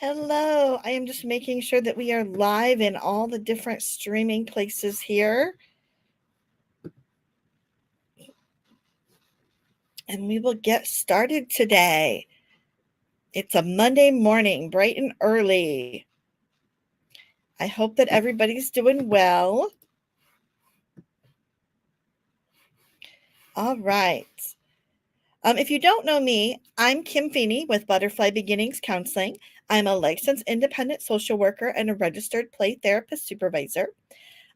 Hello. I am just making sure that we are live in all the different streaming places here. And we will get started today. It's a Monday morning, bright and early. I hope that everybody's doing well. All right. If you don't know me, I'm Kim Feeney with Butterfly Beginnings Counseling. I'm a licensed independent social worker and a registered play therapist supervisor.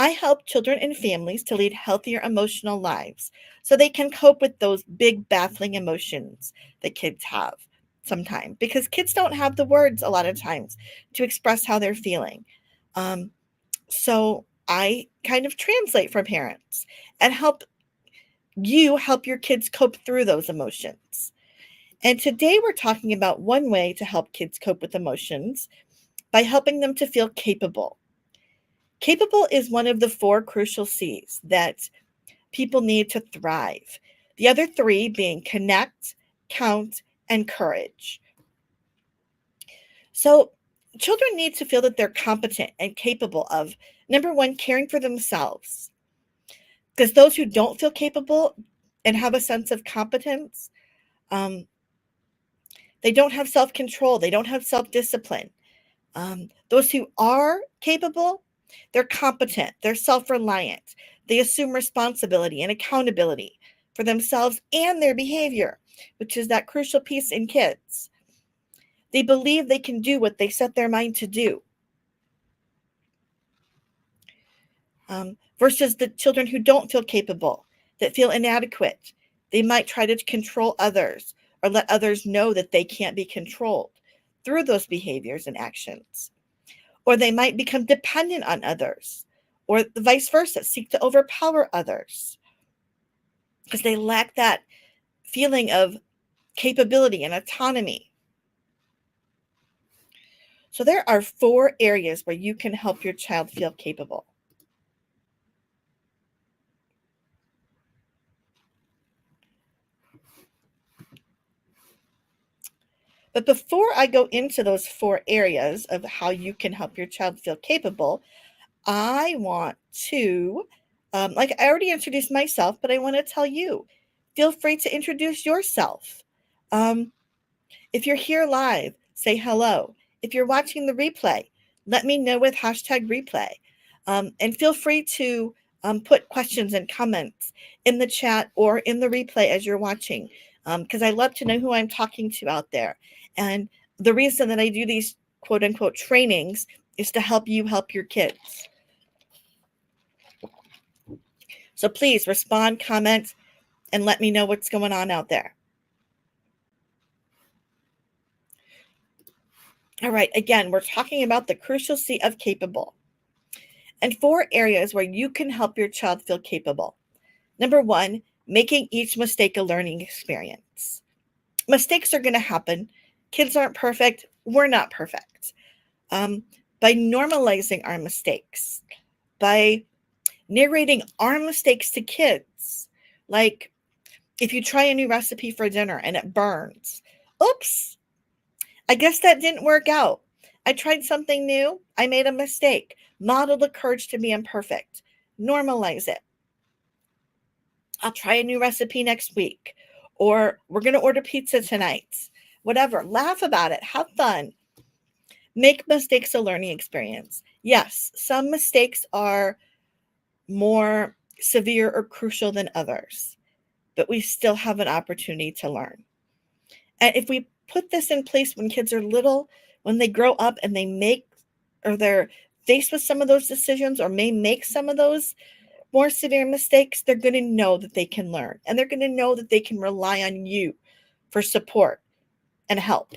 I help children and families to lead healthier emotional lives so they can cope with those big, baffling emotions that kids have sometimes because kids don't have the words a lot of times to express how they're feeling. Um, so I kind of translate for parents and help your kids cope through those emotions. And today we're talking about one way to help kids cope with emotions by helping them to feel capable. Capable is one of the four crucial C's that people need to thrive. The other three being connect, count, and courage. So, children need to feel that they're competent and capable of, number one, caring for themselves. Because those who don't feel capable and have a sense of competence, um, they don't have self control, they don't have self discipline. Those who are capable, they're competent, they're self reliant, they assume responsibility and accountability for themselves and their behavior, which is that crucial piece in kids. They believe they can do what they set their mind to do, versus the children who don't feel capable, that feel inadequate. They might try to control others or let others know that they can't be controlled through those behaviors and actions. Or they might become dependent on others, or the vice versa, seek to overpower others because they lack that feeling of capability and autonomy. So there are four areas where you can help your child feel capable. But before I go into those four areas of how you can help your child feel capable, I want to, like I already introduced myself, but I want to tell you, feel free to introduce yourself. Um, if you're here live, say hello. If you're watching the replay, let me know with hashtag replay. And feel free to put questions and comments in the chat or in the replay as you're watching, because I love to know who I'm talking to out there. And the reason that I do these quote unquote trainings is to help you help your kids. So please respond, comment, and let me know what's going on out there. All right, again, we're talking about the crucial C of capable and four areas where you can help your child feel capable. Number one, making each mistake a learning experience. Mistakes are going to happen. Kids aren't perfect. We're not perfect. By normalizing our mistakes, by narrating our mistakes to kids, like if you try a new recipe for dinner and it burns, oops, I guess that didn't work out. I tried something new. I made a mistake. Model the courage to be imperfect. Normalize it. I'll try a new recipe next week. Or we're going to order pizza tonight. Whatever. Laugh about it. Have fun. Make mistakes a learning experience. Yes, some mistakes are more severe or crucial than others, but we still have an opportunity to learn. And if we put this in place when kids are little, when they grow up and they're faced with some of those decisions or may make some of those more severe mistakes, they're going to know that they can learn and they're going to know that they can rely on you for support and help.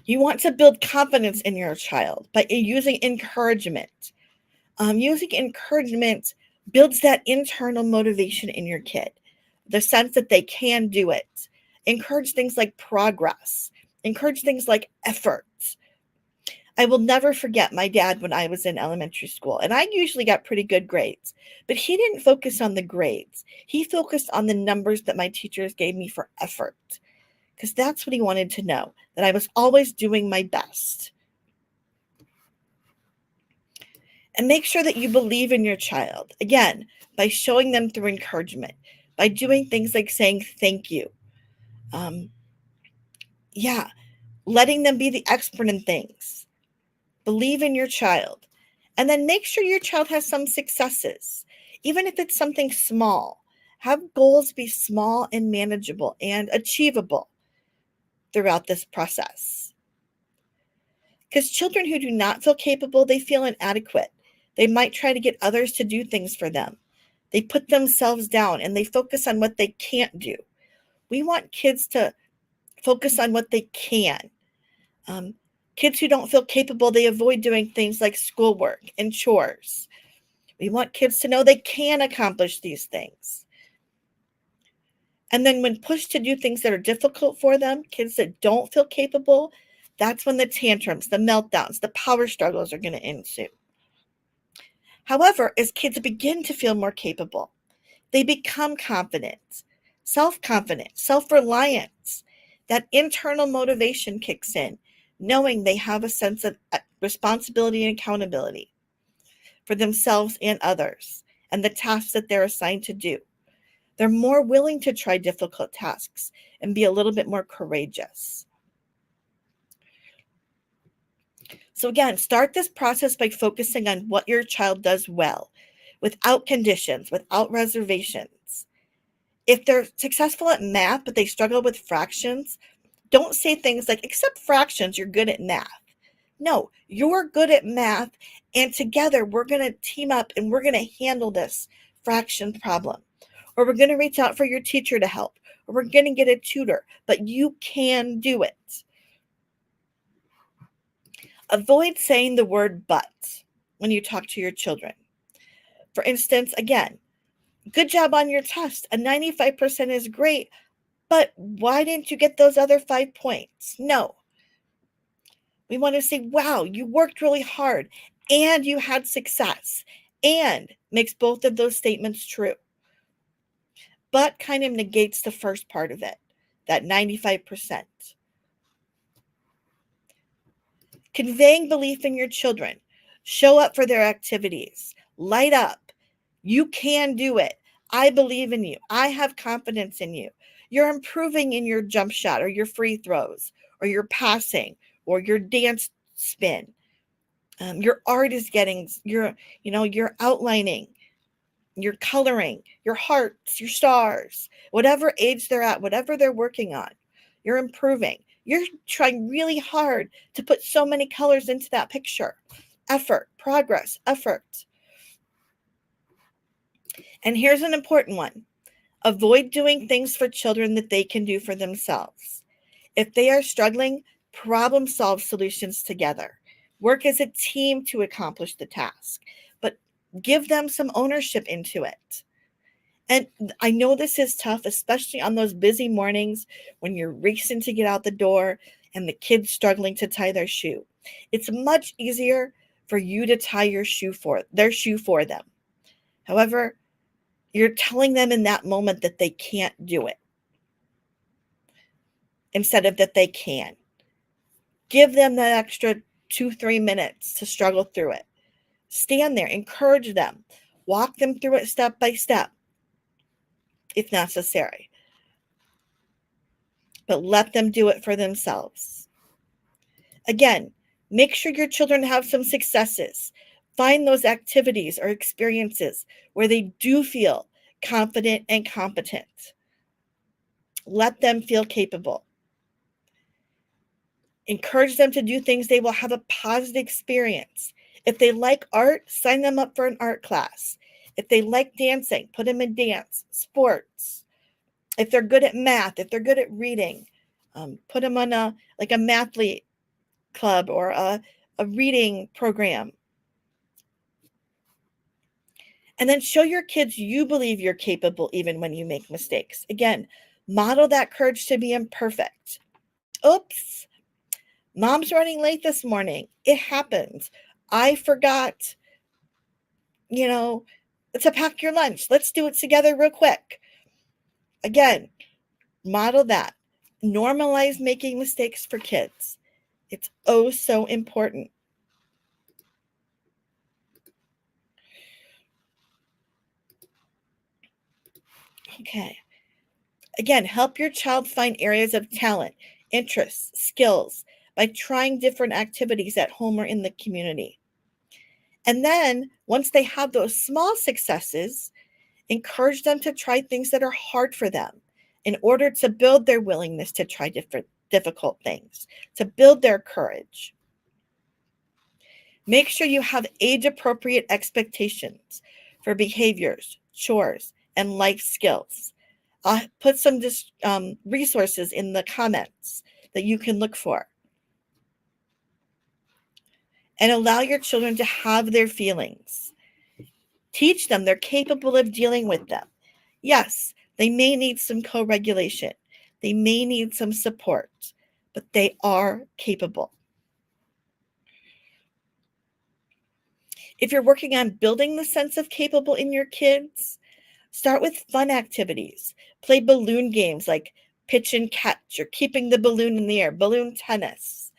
You want to build confidence in your child by using encouragement. Using encouragement builds that internal motivation in your kid, the sense that they can do it. Encourage things like progress, encourage things like effort. I will never forget my dad when I was in elementary school, and I usually got pretty good grades, but he didn't focus on the grades. He focused on the numbers that my teachers gave me for effort. because that's what he wanted to know, that I was always doing my best. And make sure that you believe in your child, again, by showing them through encouragement, by doing things like saying thank you. Yeah, letting them be the expert in things. Believe in your child. And then make sure your child has some successes, even if it's something small. Have goals be small and manageable and achievable throughout this process. Because children who do not feel capable, they feel inadequate. They might try to get others to do things for them. They put themselves down and they focus on what they can't do. We want kids to focus on what they can. Kids who don't feel capable, they avoid doing things like schoolwork and chores. We want kids to know they can accomplish these things. And then when pushed to do things that are difficult for them, kids that don't feel capable, that's when the tantrums, the meltdowns, the power struggles are going to ensue. However, as kids begin to feel more capable, they become confident, self-confident, self-reliant. That internal motivation kicks in, knowing they have a sense of responsibility and accountability for themselves and others, and the tasks that they're assigned to do. They're more willing to try difficult tasks and be a little bit more courageous. So again, start this process by focusing on what your child does well, without conditions, without reservations. If they're successful at math, but they struggle with fractions, don't say things like, except fractions, you're good at math. No, you're good at math, and together we're going to team up and we're going to handle this fraction problem. Or we're going to reach out for your teacher to help, or we're going to get a tutor, but you can do it. Avoid saying the word but when you talk to your children. For instance, again, good job on your test. A 95% is great, but why didn't you get those other 5 points? No. We want to say, wow, you worked really hard and you had success, and makes both of those statements true. But kind of negates the first part of it, that 95%. Conveying belief in your children. Show up for their activities. Light up. You can do it. I believe in you. I have confidence in you. You're improving in your jump shot or your free throws or your passing or your dance spin. Your art is getting, you're outlining, you're coloring, your hearts, your stars, whatever age they're at, whatever they're working on, you're improving. You're trying really hard to put so many colors into that picture. Effort, progress, effort. And here's an important one. Avoid doing things for children that they can do for themselves. If they are struggling, problem solve solutions together. Work as a team to accomplish the task, but give them some ownership into it. And I know this is tough, especially on those busy mornings when you're racing to get out the door and the kid's struggling to tie their shoe. It's much easier for you to tie their shoe for them. However, you're telling them in that moment that they can't do it instead of that they can. Give them that extra 2-3 minutes to struggle through it. Stand there, encourage them, walk them through it step by step if necessary. But let them do it for themselves. Again, make sure your children have some successes. Find those activities or experiences where they do feel confident and competent. Let them feel capable. Encourage them to do things they will have a positive experience. If they like art, sign them up for an art class. If they like dancing, put them in dance, sports. If they're good at math, if they're good at reading, put them on a mathlete club or a reading program. And then show your kids you believe you're capable even when you make mistakes. Again, model that courage to be imperfect. Oops, mom's running late this morning. It happens. I forgot, to pack your lunch. Let's do it together real quick. Again, model that. Normalize making mistakes for kids. It's oh so important. Okay. Again, help your child find areas of talent, interests, skills by trying different activities at home or in the community. And then once they have those small successes, encourage them to try things that are hard for them in order to build their willingness to try different difficult things, to build their courage. Make sure you have age appropriate expectations for behaviors, chores, and life skills. I'll put some resources in the comments that you can look for. And allow your children to have their feelings. Teach them they're capable of dealing with them. Yes, they may need some co-regulation. They may need some support, but they are capable. If you're working on building the sense of capable in your kids, start with fun activities. Play balloon games like pitch and catch, or keeping the balloon in the air, balloon tennis,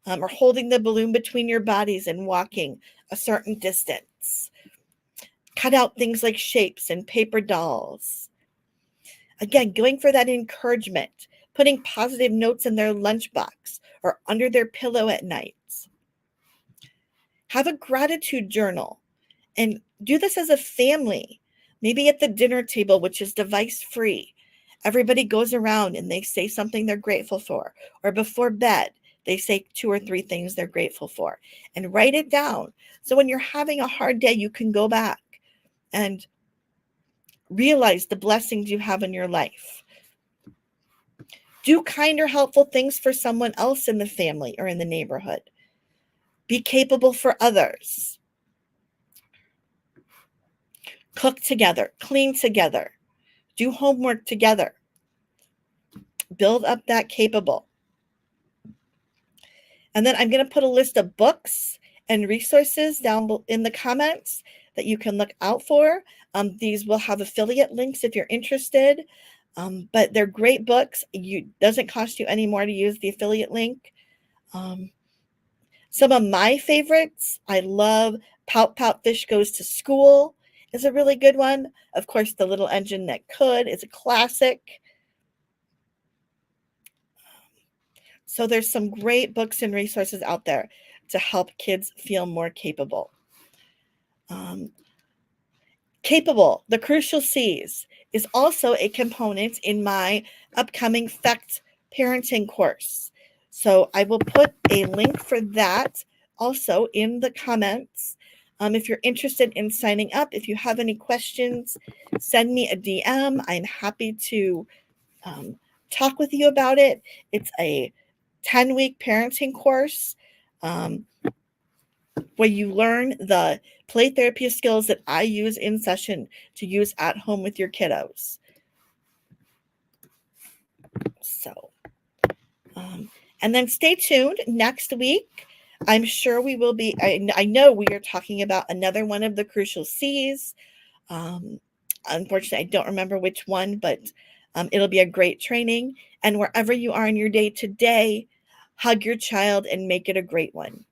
or holding the balloon between your bodies and walking a certain distance. Cut out things like shapes and paper dolls. Again, going for that encouragement, putting positive notes in their lunchbox or under their pillow at night. Have a gratitude journal and do this as a family, maybe at the dinner table, which is device free. Everybody goes around and they say something they're grateful for, or before bed, they say 2 or 3 things they're grateful for, and write it down. So when you're having a hard day, you can go back and realize the blessings you have in your life. Do kind or helpful things for someone else in the family or in the neighborhood. Be capable for others. Cook together, clean together, do homework together. Build up that capable. And then I'm going to put a list of books and resources down in the comments that you can look out for. These will have affiliate links if you're interested, but they're great books. It doesn't cost you any more to use the affiliate link. Some of my favorites, I love Pout Pout Fish Goes to School is a really good one. Of course, The Little Engine That Could is a classic. So there's some great books and resources out there to help kids feel more capable. Capable, the crucial C's, is also a component in my upcoming FECT parenting course. So I will put a link for that also in the comments. If you're interested in signing up, if you have any questions, send me a DM. I'm happy to talk with you about it. It's a 10-week parenting course where you learn the play therapy skills that I use in session to use at home with your kiddos. So, and then stay tuned next week. I'm sure we will be, I know we are talking about another one of the crucial C's. Unfortunately, I don't remember which one, but it'll be a great training. And wherever you are in your day today, hug your child and make it a great one.